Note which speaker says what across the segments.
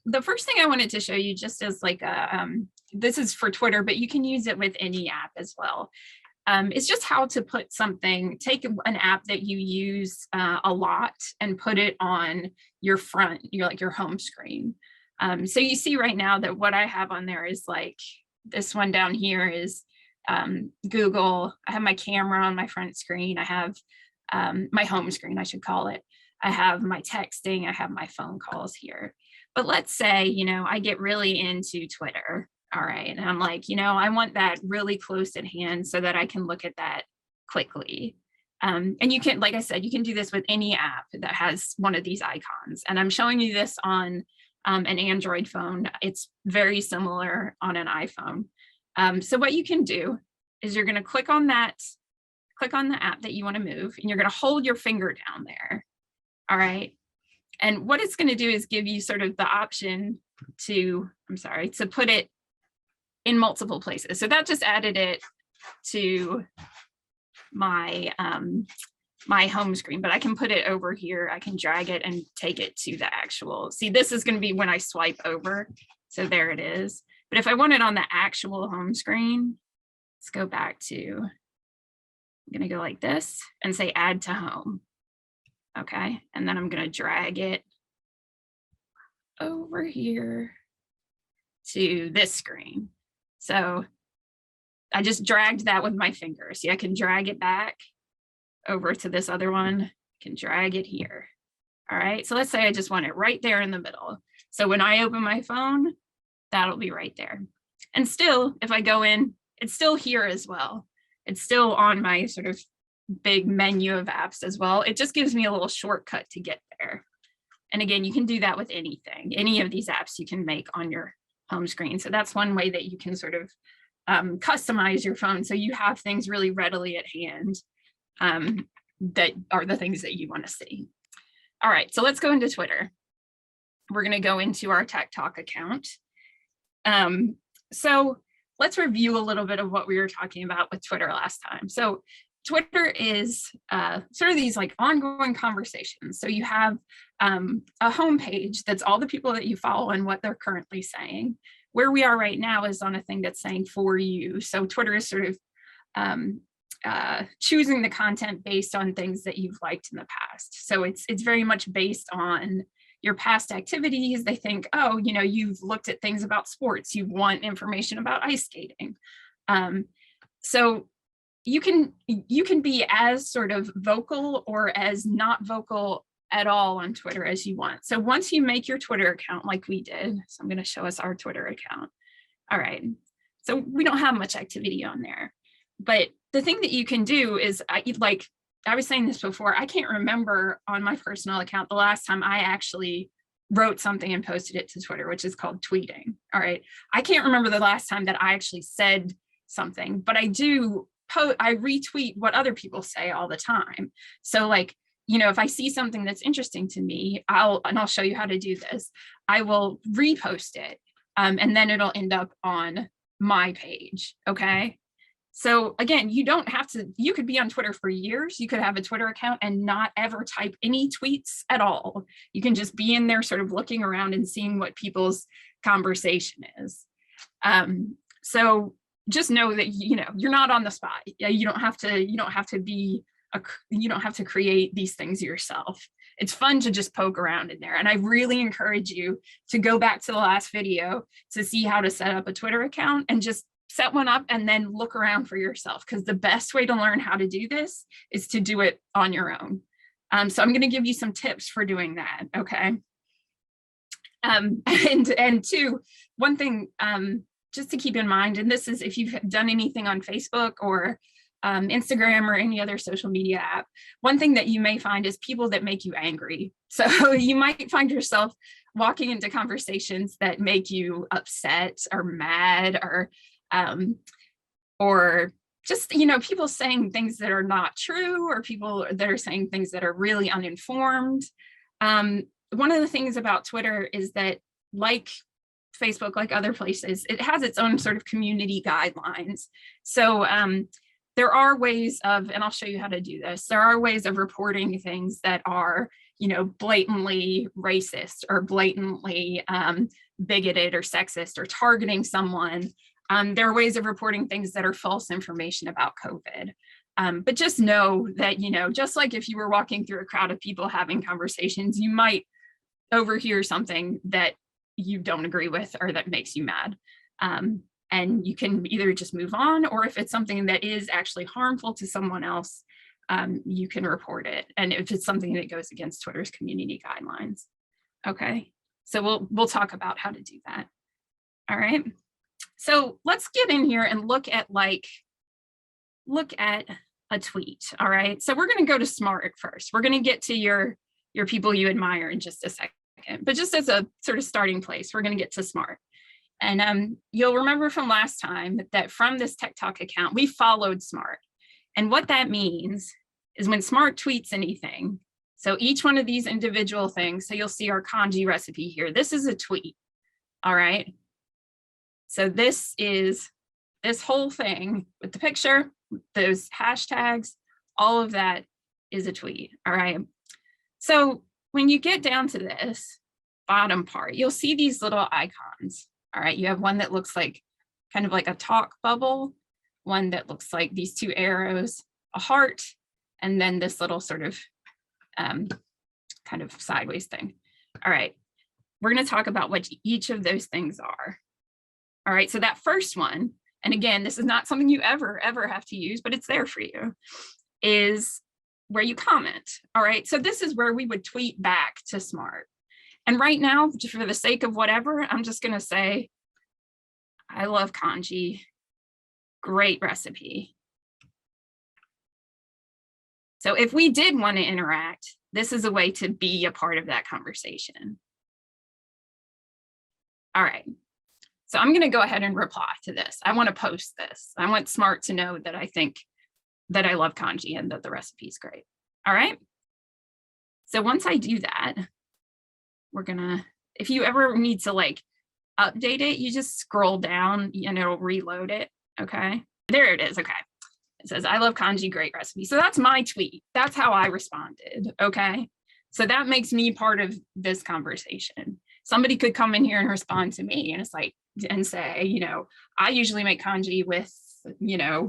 Speaker 1: the first thing I wanted to show you just as like a, this is for Twitter, but you can use it with any app as well. It's just how to put something, take an app that you use a lot and put it on your front, your home screen. So you see right now that what I have on there is like, this one down here is Google. I have my camera on my front screen. I have my home screen, I should call it. I have my texting, I have my phone calls here. But let's say, I get really into Twitter. All right. And I'm like, I want that really close at hand so that I can look at that quickly. And you can, like I said, you can do this with any app that has one of these icons. And I'm showing you this on an Android phone. It's very similar on an iPhone. So what you can do is you're going to click on the app that you want to move, and you're going to hold your finger down there. All right. And what it's going to do is give you sort of the option to put it in multiple places. So that just added it to my my home screen, but I can put it over here. I can drag it and take it to the actual, see, this is going to be when I swipe over. So there it is. But if I want it on the actual home screen, let's go back to, I'm going to go like this and say add to home. Okay. And then I'm going to drag it over here to this screen. So I just dragged that with my finger. See, I can drag it back over to this other one, I can drag it here. All right. So let's say I just want it right there in the middle. So when I open my phone, that'll be right there. And still, if I go in, it's still here as well. It's still on my sort of big menu of apps as well. It just gives me a little shortcut to get there. And again, you can do that with anything, any of these apps you can make on your home screen. So that's one way that you can sort of customize your phone so you have things really readily at hand that are the things that you want to see. All right, so let's go into Twitter. We're going to go into our Tech Talk account. So let's review a little bit of what we were talking about with Twitter last time. So Twitter is sort of these like ongoing conversations. So you have a homepage that's all the people that you follow and what they're currently saying. Where we are right now is on a thing that's saying for you. So Twitter is sort of choosing the content based on things that you've liked in the past. So it's very much based on your past activities. They think, oh, you've looked at things about sports, you want information about ice skating. So you can be as sort of vocal or as not vocal at all on Twitter as you want. So once you make your Twitter account like we did, so I'm going to show us our Twitter account. All right. So we don't have much activity on there, but the thing that you can do is like I was saying this before, I can't remember on my personal account the last time I actually wrote something and posted it to Twitter, which is called tweeting. All right. I can't remember the last time that I actually said something, but I do I retweet what other people say all the time. So like, if I see something that's interesting to me, I'll show you how to do this. I will repost it and then it'll end up on my page. Okay. So again, you don't have to, you could be on Twitter for years. You could have a Twitter account and not ever type any tweets at all. You can just be in there sort of looking around and seeing what people's conversation is. So just know that, you're not on the spot. You don't have to create these things yourself. It's fun to just poke around in there. And I really encourage you to go back to the last video to see how to set up a Twitter account and just set one up and then look around for yourself, because the best way to learn how to do this is to do it on your own. So I'm going to give you some tips for doing that. Okay. And two, one thing just to keep in mind, and this is if you've done anything on Facebook or Instagram or any other social media app, one thing that you may find is people that make you angry. So you might find yourself walking into conversations that make you upset or mad or just, people saying things that are not true, or people that are saying things that are really uninformed. One of the things about Twitter is that, like Facebook, like other places, it has its own sort of community guidelines. So there are ways of, and I'll show you how to do this, there are ways of reporting things that are, you know, blatantly racist or blatantly bigoted or sexist or targeting someone. There are ways of reporting things that are false information about COVID. But just know that, you know, just like if you were walking through a crowd of people having conversations, you might overhear something that you don't agree with or that makes you mad. And you can either just move on, or if it's something that is actually harmful to someone else, you can report it. And if it's something that goes against Twitter's community guidelines. Okay, so we'll talk about how to do that. All right, so let's get in here and look at a tweet. All right, so we're going to go to SMART first. We're going to get to your people you admire in just a second, but just as a sort of starting place, we're going to get to SMART. And you'll remember from last time that from this TikTok account, we followed SMART. And what that means is when SMART tweets anything, so each one of these individual things, so you'll see our kanji recipe here, this is a tweet, all right? So this is this whole thing with the picture, those hashtags, all of that is a tweet, all right? So when you get down to this bottom part, you'll see these little icons. All right, you have one that looks like kind of like a talk bubble, one that looks like these two arrows, a heart, and then this little sort of kind of sideways thing. All right, we're going to talk about what each of those things are. All right, so that first one, and again, this is not something you ever have to use, but it's there for you, is where you comment. All right, so this is where we would tweet back to SMART. And right now, for the sake of whatever, I'm just going to say, I love kanji. Great recipe. So if we did want to interact, this is a way to be a part of that conversation. All right. So I'm going to go ahead and reply to this. I want to post this. I want SMART to know that I think that I love kanji and that the recipe is great. All right. So once I do that, we're gonna, if you ever need to like update it, you just scroll down and it'll reload it. Okay, there it is. Okay, it says, I love kanji, great recipe. So that's my tweet. That's how I responded. Okay, so that makes me part of this conversation. Somebody could come in here and respond to me and it's like, and say, you know, I usually make kanji with, you know,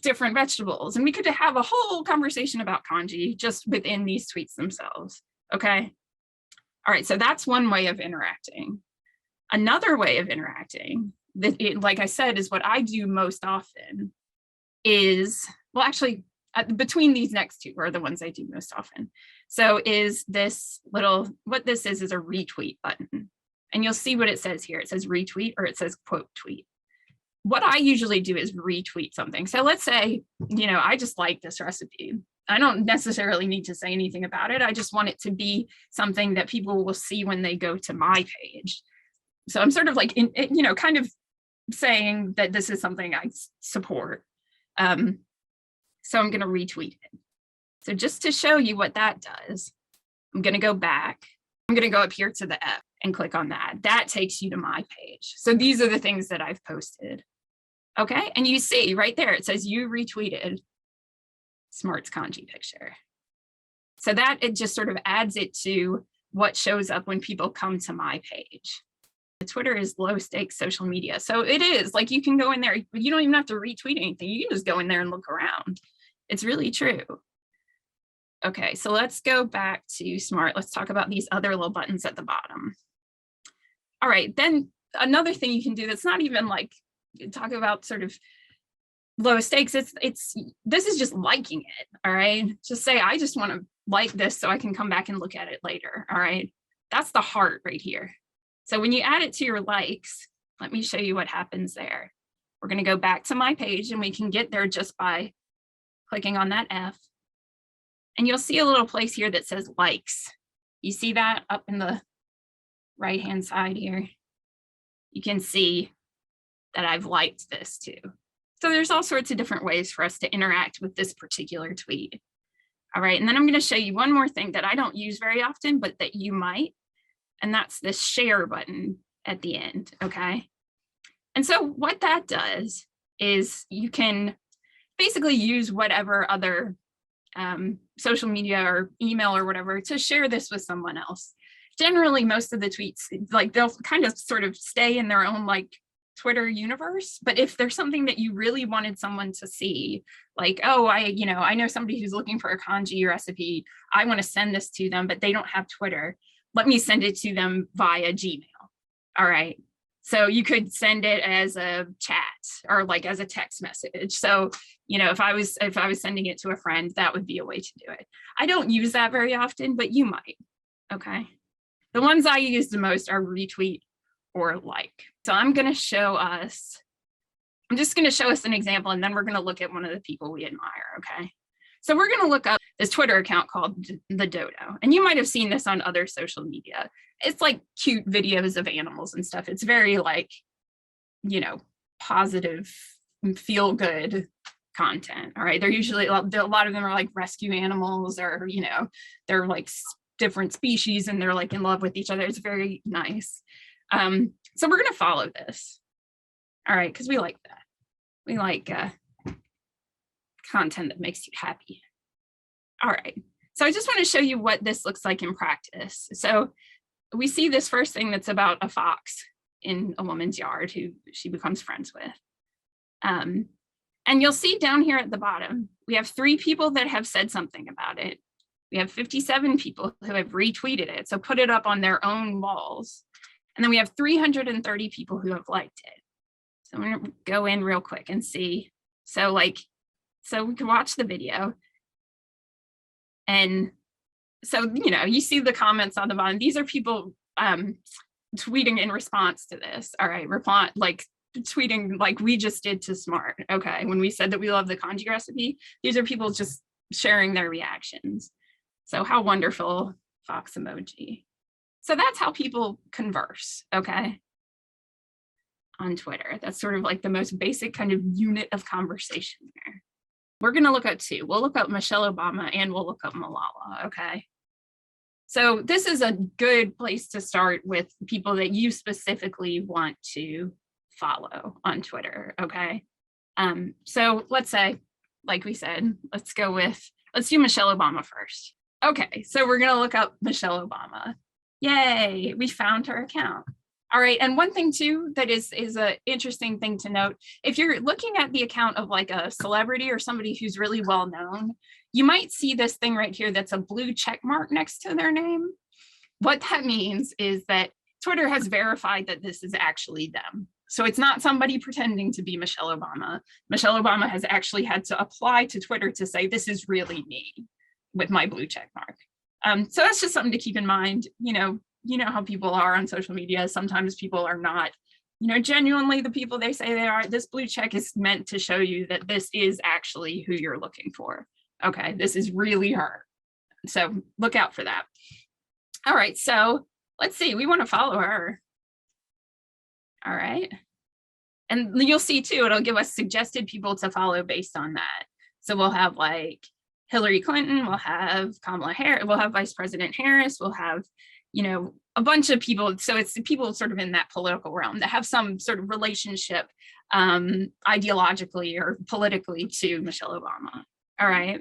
Speaker 1: different vegetables. And we could have a whole conversation about kanji just within these tweets themselves. Okay. All right. So that's one way of interacting. Another way of interacting that, like I said, is what I do most often is, well, actually, between these next two are the ones I do most often. So is this little, what this is a retweet button. And you'll see what it says here. It says retweet or it says quote tweet. What I usually do is retweet something. So let's say, you know, I just like this recipe. I don't necessarily need to say anything about it. I just want it to be something that people will see when they go to my page. So I'm sort of like, you know, kind of saying that this is something I support. So I'm going to retweet it. So just to show you what that does, I'm going to go back. I'm going to go up here to the F and click on that. That takes you to my page. So these are the things that I've posted. Okay. And you see right there, it says you retweeted SMART's kanji picture. So that it just sort of adds it to what shows up when people come to my page. Twitter is low stakes social media. So it is like, you can go in there, you don't even have to retweet anything. You can just go in there and look around. It's really true. Okay, so let's go back to SMART. Let's talk about these other little buttons at the bottom. All right, then another thing you can do that's not even like, talk about sort of low stakes, this is just liking it. All right, just say, I just want to like this so I can come back and look at it later. All right, that's the heart right here. So when you add it to your likes, let me show you what happens there. We're going to go back to my page and we can get there just by clicking on that F. And you'll see a little place here that says likes. You see that up in the right-hand side here? You can see that I've liked this too. So there's all sorts of different ways for us to interact with this particular tweet. All right, and then I'm going to show you one more thing that I don't use very often, but that you might, and that's this share button at the end, okay? And so what that does is you can basically use whatever other social media or email or whatever to share this with someone else. Generally, most of the tweets, like they'll kind of sort of stay in their own like Twitter universe. But if there's something that you really wanted someone to see, like, oh, I know somebody who's looking for a kanji recipe, I want to send this to them, but they don't have Twitter. Let me send it to them via Gmail. All right. So you could send it as a chat or like as a text message. So, if I was sending it to a friend, that would be a way to do it. I don't use that very often, but you might. Okay. The ones I use the most are retweet or like. So I'm just going to show us an example, and then we're going to look at one of the people we admire. Okay. So we're going to look up this Twitter account called the Dodo. And you might have seen this on other social media. It's like cute videos of animals and stuff. It's very like, positive, feel good content. All right. They're usually, a lot of them are like rescue animals, or, they're like different species and they're like in love with each other. It's very nice. So we're going to follow this. All right. Because we like that. We like content that makes you happy. All right. So I just want to show you what this looks like in practice. So we see this first thing that's about a fox in a woman's yard who she becomes friends with. And you'll see down here at the bottom, we have 3 people that have said something about it. We have 57 people who have retweeted it, so put it up on their own walls. And then we have 330 people who have liked it. So I'm going to go in real quick and see. So we can watch the video. And so, you see the comments on the bottom. These are people tweeting in response to this. All right, tweeting like we just did to Smart. Okay, when we said that we love the kanji recipe, these are people just sharing their reactions. So how wonderful, fox emoji. So that's how people converse, okay, on Twitter. That's sort of like the most basic kind of unit of conversation there. We're going to look at 2. We'll look up Michelle Obama and we'll look up Malala, okay? So this is a good place to start with people that you specifically want to follow on Twitter, okay? So let's say, like we said, let's do Michelle Obama first. Okay, so we're gonna look up Michelle Obama. Yay, we found her account. All right, and one thing too that is an interesting thing to note, if you're looking at the account of like a celebrity or somebody who's really well known, you might see this thing right here that's a blue check mark next to their name. What that means is that Twitter has verified that this is actually them. So it's not somebody pretending to be Michelle Obama. Michelle Obama has actually had to apply to Twitter to say, this is really me with my blue check mark. So that's just something to keep in mind. You know how people are on social media. Sometimes people are not, genuinely the people they say they are. This blue check is meant to show you that this is actually who you're looking for. Okay, this is really her. So look out for that. All right, so let's see, we want to follow her. All right. And you'll see too, it'll give us suggested people to follow based on that. So we'll have like Hillary Clinton, we'll have Kamala Harris, we'll have Vice President Harris, we'll have, a bunch of people. So it's the people sort of in that political realm that have some sort of relationship ideologically or politically to Michelle Obama. All right.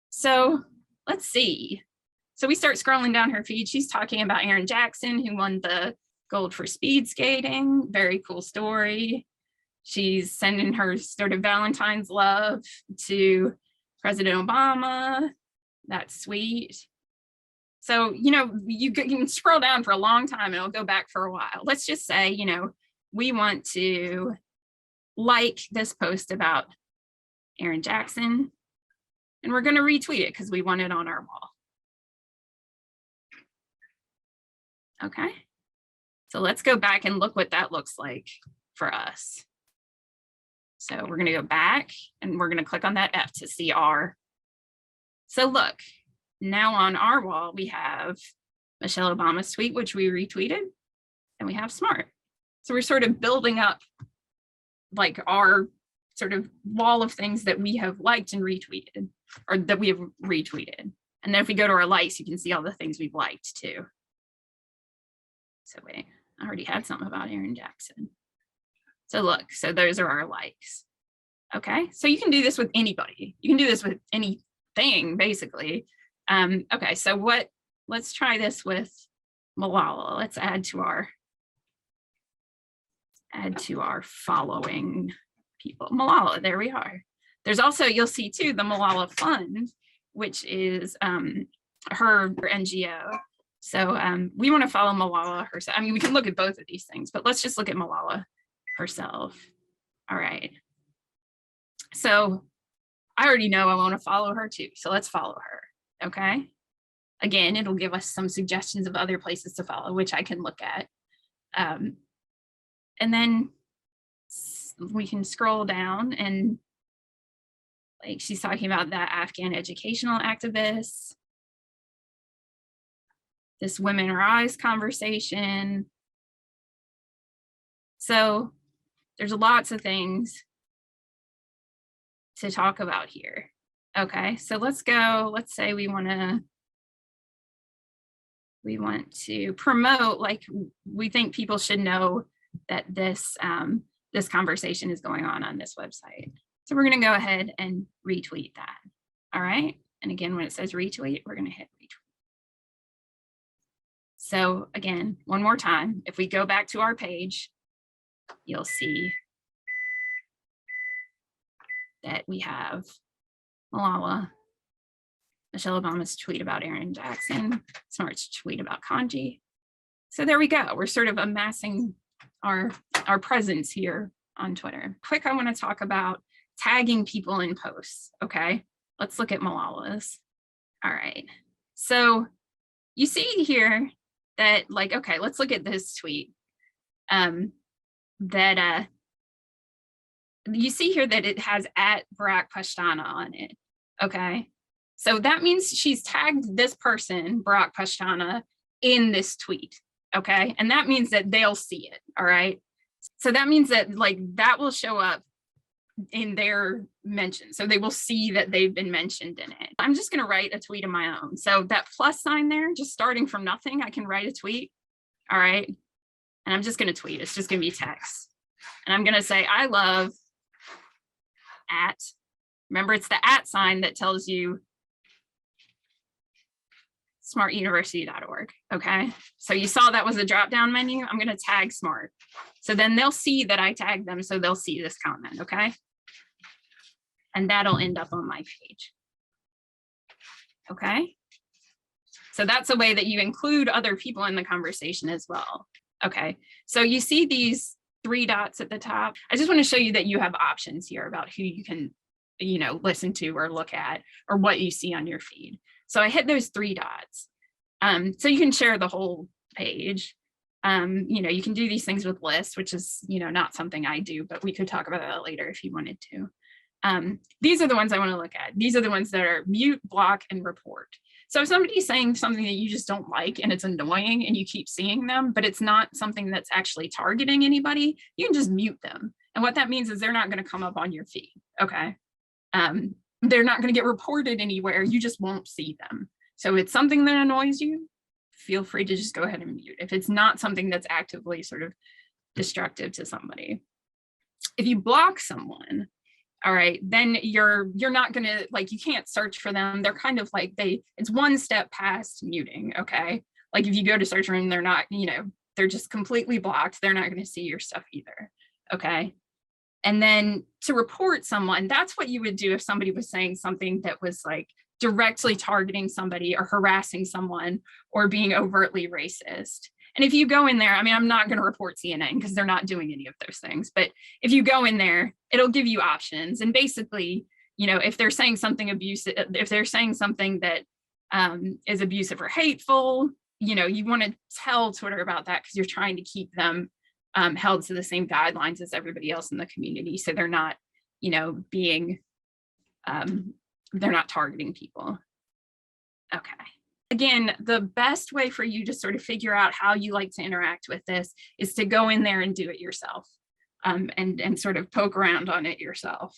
Speaker 1: So let's see. So we start scrolling down her feed. She's talking about Aaron Jackson, who won the gold for speed skating. Very cool story. She's sending her sort of Valentine's love to President Obama. That's sweet. So, you can scroll down for a long time and it'll go back for a while. Let's just say, we want to like this post about Aaron Jackson, and we're going to retweet it because we want it on our wall. Okay. So let's go back and look what that looks like for us. So we're going to go back and we're going to click on that F to see our. So look, now on our wall, we have Michelle Obama's tweet, which we retweeted, and we have Smart. So we're sort of building up like our sort of wall of things that we have liked and retweeted, or that we have retweeted. And then if we go to our likes, you can see all the things we've liked too. So wait, I already had something about Aaron Jackson. So look, so those are our likes. Okay, so you can do this with anybody. You can do this with anything, basically. Okay, so let's try this with Malala. Let's add to our following people. Malala, there we are. There's also, you'll see too, the Malala Fund, which is her NGO. So we want to follow Malala herself. I mean, we can look at both of these things, but let's just look at Malala herself. All right. So I already know I want to follow her too. So let's follow her. Okay. Again, it'll give us some suggestions of other places to follow, which I can look at. And then we can scroll down, and like she's talking about that Afghan educational activists, this Women Rise conversation. So there's lots of things to talk about here. Okay, so let's go, let's say we want to promote, like we think people should know that this this conversation is going on this website. So we're going to go ahead and retweet that. All right. And again, when it says retweet, we're going to hit retweet. So again, one more time, if we go back to our page, you'll see that we have Malala, Michelle Obama's tweet about Aaron Jackson, Smart's tweet about Kanji. So there we go. We're sort of amassing our presence here on Twitter. Quick, I want to talk about tagging people in posts. Okay, let's look at Malala's. All right, so you see here that, like, okay, let's look at this tweet. You see here that it has @Barack Pashtana on it. Okay, so that means she's tagged this person, Barack Pashtana, in this tweet. Okay, and that means that they'll see it. All right, so that means that, like, that will show up in their mention, so they will see that they've been mentioned in it. I'm just going to write a tweet of my own. So that plus sign there, just starting from nothing, I can write a tweet. All right, and I'm just going to tweet. It's just going to be text, and I'm going to say, I love @ remember, it's the @ sign that tells you smartuniversity.org. Okay, so you saw that was a drop down menu. I'm going to tag Smart, so then they'll see that I tagged them, so they'll see this comment. Okay, and that'll end up on my page. Okay, so that's a way that you include other people in the conversation as well. Okay, so you see these 3 dots at the top. I just want to show you that you have options here about who you can, you know, listen to or look at, or what you see on your feed. So I hit those 3 dots. So you can share the whole page. You know, you can do these things with lists, which is, you know, not something I do, but we could talk about that later if you wanted to. These are the ones I want to look at. These are the ones that are mute, block, and report. So if somebody's saying something that you just don't like and it's annoying and you keep seeing them, but it's not something that's actually targeting anybody, you can just mute them. And what that means is they're not going to come up on your feed. Okay. They're not going to get reported anywhere. You just won't see them. So if it's something that annoys you, feel free to just go ahead and mute if it's not something that's actively sort of destructive to somebody. If you block someone, all right, then you're not going to, like, you can't search for them. They're kind of like, it's one step past muting. Okay, like if you go to search for them, they're not, you know, they're just completely blocked. They're not going to see your stuff either. Okay. And then to report someone, that's what you would do if somebody was saying something that was like directly targeting somebody or harassing someone or being overtly racist. And if you go in there, I mean, I'm not going to report CNN because they're not doing any of those things. But if you go in there, it'll give you options. And basically, you know, if they're saying something abusive, if they're saying something that is abusive or hateful, you know, you want to tell Twitter about that because you're trying to keep them held to the same guidelines as everybody else in the community. So they're not, you know, being, they're not targeting people. Okay. Again, the best way for you to sort of figure out how you like to interact with this is to go in there and do it yourself, and sort of poke around on it yourself.